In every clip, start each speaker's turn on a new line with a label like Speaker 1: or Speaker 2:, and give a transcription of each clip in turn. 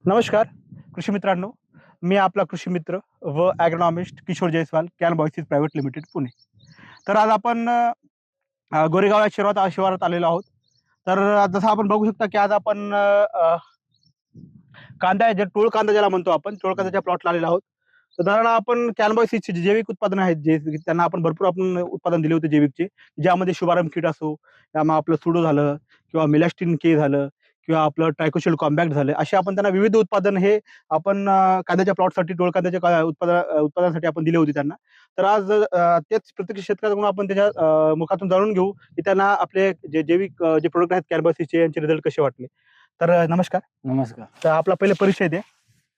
Speaker 1: नमस्कार कृषी मित्रांनो, मी आपला कृषी मित्र व agronomist Kishor Jaiswal, Kan Biosys private limited, Pune. तर आज आपण गोरेगाव या शिवारात आलेलो आहोत. तर जसं आपण बघू शकता की आज आपण कांदा जे टोळ कांदा ज्याला म्हणतो आपण, टोळ कांद्याच्या प्लॉटला आलेलो आहोत. तर साधारण आपण कॅन बॉयसीजचे जे जैविक उत्पादनं आहेत, जे त्यांना आपण भरपूर उत्पादन दिले होते जैविकचे, ज्यामध्ये शुभारंभ किट असो, त्यामुळे आपलं सुडो झालं किंवा मिलॅस्टिन के झालं किंवा आपलं ट्रायकोशिल कॉम्पॅक्ट झालं, असे आपण त्यांना विविध उत्पादन हे आपण कांद्याच्या प्लॉटसाठी, टोळ कांद्याच्या उत्पादनासाठी आपण दिले होते त्यांना. तर आज तेच प्रत्यक्ष शेतकऱ्याकडून आपण त्याच्या मुखातून जाणून घेऊ की त्यांना आपले जे जैविक जे प्रोडक्ट आहेत कॅन बॉयसीजचे, यांचे रिझल्ट कसे वाटले. तर नमस्कार.
Speaker 2: नमस्कार.
Speaker 1: तर आपला पहिले परिचय द्या.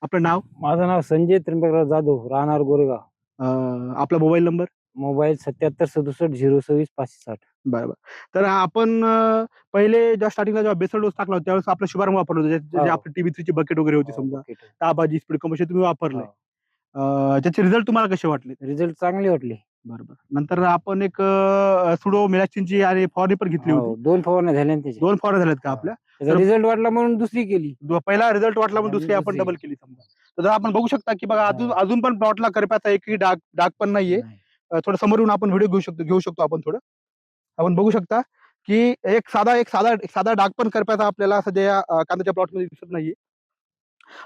Speaker 1: आपलं नाव,
Speaker 2: माझं नाव संजय त्र्यंबकराव जाधव, राहणार गोरेगाव.
Speaker 1: आपला मोबाईल नंबर.
Speaker 2: मोबाईल 7767 026 560.
Speaker 1: बरोबर. तर आपण पहिले जेव्हा स्टार्टिंगला जेव्हा बेसल डोस टाकला होता, त्यावेळेस आपलं शुभारंभ वापरलं होतं. जे
Speaker 2: हो.
Speaker 1: आपली TB3 ची बकेट वगैरे होती
Speaker 2: हो,
Speaker 1: समजा,
Speaker 2: bucket.
Speaker 1: ताबाजी, स्पीड कमोशन तुम्ही वापरले.
Speaker 2: हो.
Speaker 1: त्याचे रिझल्ट तुम्हाला कसे वाटले?
Speaker 2: रिझल्ट चांगले वाटले.
Speaker 1: बरोबर. नंतर आपण एक सुडो मिलॅस्टिनची आणि फवारणी पण घेतली
Speaker 2: हो,
Speaker 1: होती.
Speaker 2: 2 फवारण्या झाल्या ना त्याच्या.
Speaker 1: 2 फवारण्या झाल्यात का
Speaker 2: हो.
Speaker 1: आपल्या?
Speaker 2: त्याचा
Speaker 1: तर
Speaker 2: रिझल्ट वाटला म्हणून दुसरी केली.
Speaker 1: पहिला रिझल्ट वाटला म्हणून
Speaker 2: आणि
Speaker 1: दुसरी आपण
Speaker 2: दुसरी.
Speaker 1: डबल केली समजा. तर जर आपण बघू शकता की बघा अजून
Speaker 2: हो.
Speaker 1: अजून पण प्लॉटला करप्याचा एकही डाग डाग पण नाहीये.
Speaker 2: नाही.
Speaker 1: थोडं समोर येऊन आपण व्हिडिओ घेऊ शकतो आपण थोडं. आपण बघू शकता की एक साधा डाग पण करप्याचा आपल्याला सध्या कांद्याच्या प्लॉटमध्ये दिसत नाहीये.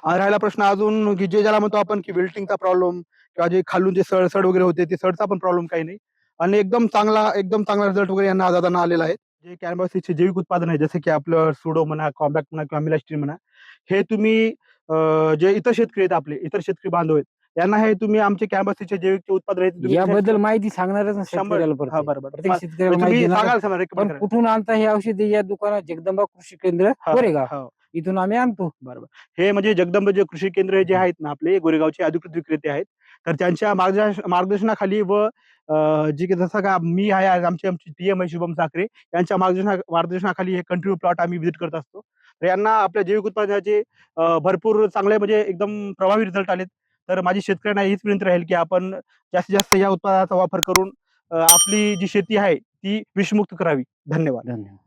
Speaker 1: राहिला प्रश्न अजून की ज्याला म्हणतो आपण की विल्टिंगचा प्रॉब्लेम किंवा जे खालून जे सड वगैरे होते, ते सडचा पण प्रॉब्लेम काही नाही. आणि एकदम चांगला रिझल्ट वगैरे यांना दादांना आलेला आहे. जे कॅनव्हासचे जैविक उत्पादन आहे, जसं की आपलं सुडो म्हणा, कॉम्पॅक्ट म्हणा किंवा मिलॅस्टिन म्हणा, हे तुम्ही जे इतर शेतकरी आहेत, आपले इतर शेतकरी बांधव आहेत, यांना हे तुम्ही आमचे कॅनव्हासचे जैविकचे उत्पादन आहेत तुम्ही
Speaker 2: याबद्दल माहिती सांगणारच ना
Speaker 1: 100.
Speaker 2: शेतकऱ्याला
Speaker 1: हां,
Speaker 2: प्रत्येक.
Speaker 1: बरोबर.
Speaker 2: प्रत्येक शेतकऱ्याला
Speaker 1: तुम्ही
Speaker 2: माहिती देणार.
Speaker 1: सांगाल रेकमेंड
Speaker 2: पण
Speaker 1: करा.
Speaker 2: कुठून आणता हे औषधे? या दुकानात जगदंबा कृषी केंद्र गोरेगाव,
Speaker 1: हो.
Speaker 2: इथून आम्ही आणतो.
Speaker 1: बरोबर. हे म्हणजे जगदंब जे कृषी केंद्र जे आहेत ना आपले गोरेगावचे अधिकृत विक्रेते आहेत. तर त्यांच्या मार्गदर्शनाखाली व जी की जसं का मी आहे, आज आमची PM आहे शुभम साखरे, यांच्या मार्गदर्शनाखाली हे कंटिन्यू प्लॉट आम्ही व्हिजिट करत असतो. तर यांना आपल्या जैविक उत्पादनाचे भरपूर चांगले म्हणजे एकदम प्रभावी रिझल्ट आलेत. तर माझी शेतकऱ्यांना हीच विनंती राहील की आपण जास्तीत जास्त या उत्पादनाचा वापर करून आपली जी शेती आहे ती विषमुक्त करावी. धन्यवाद.
Speaker 2: धन्यवाद.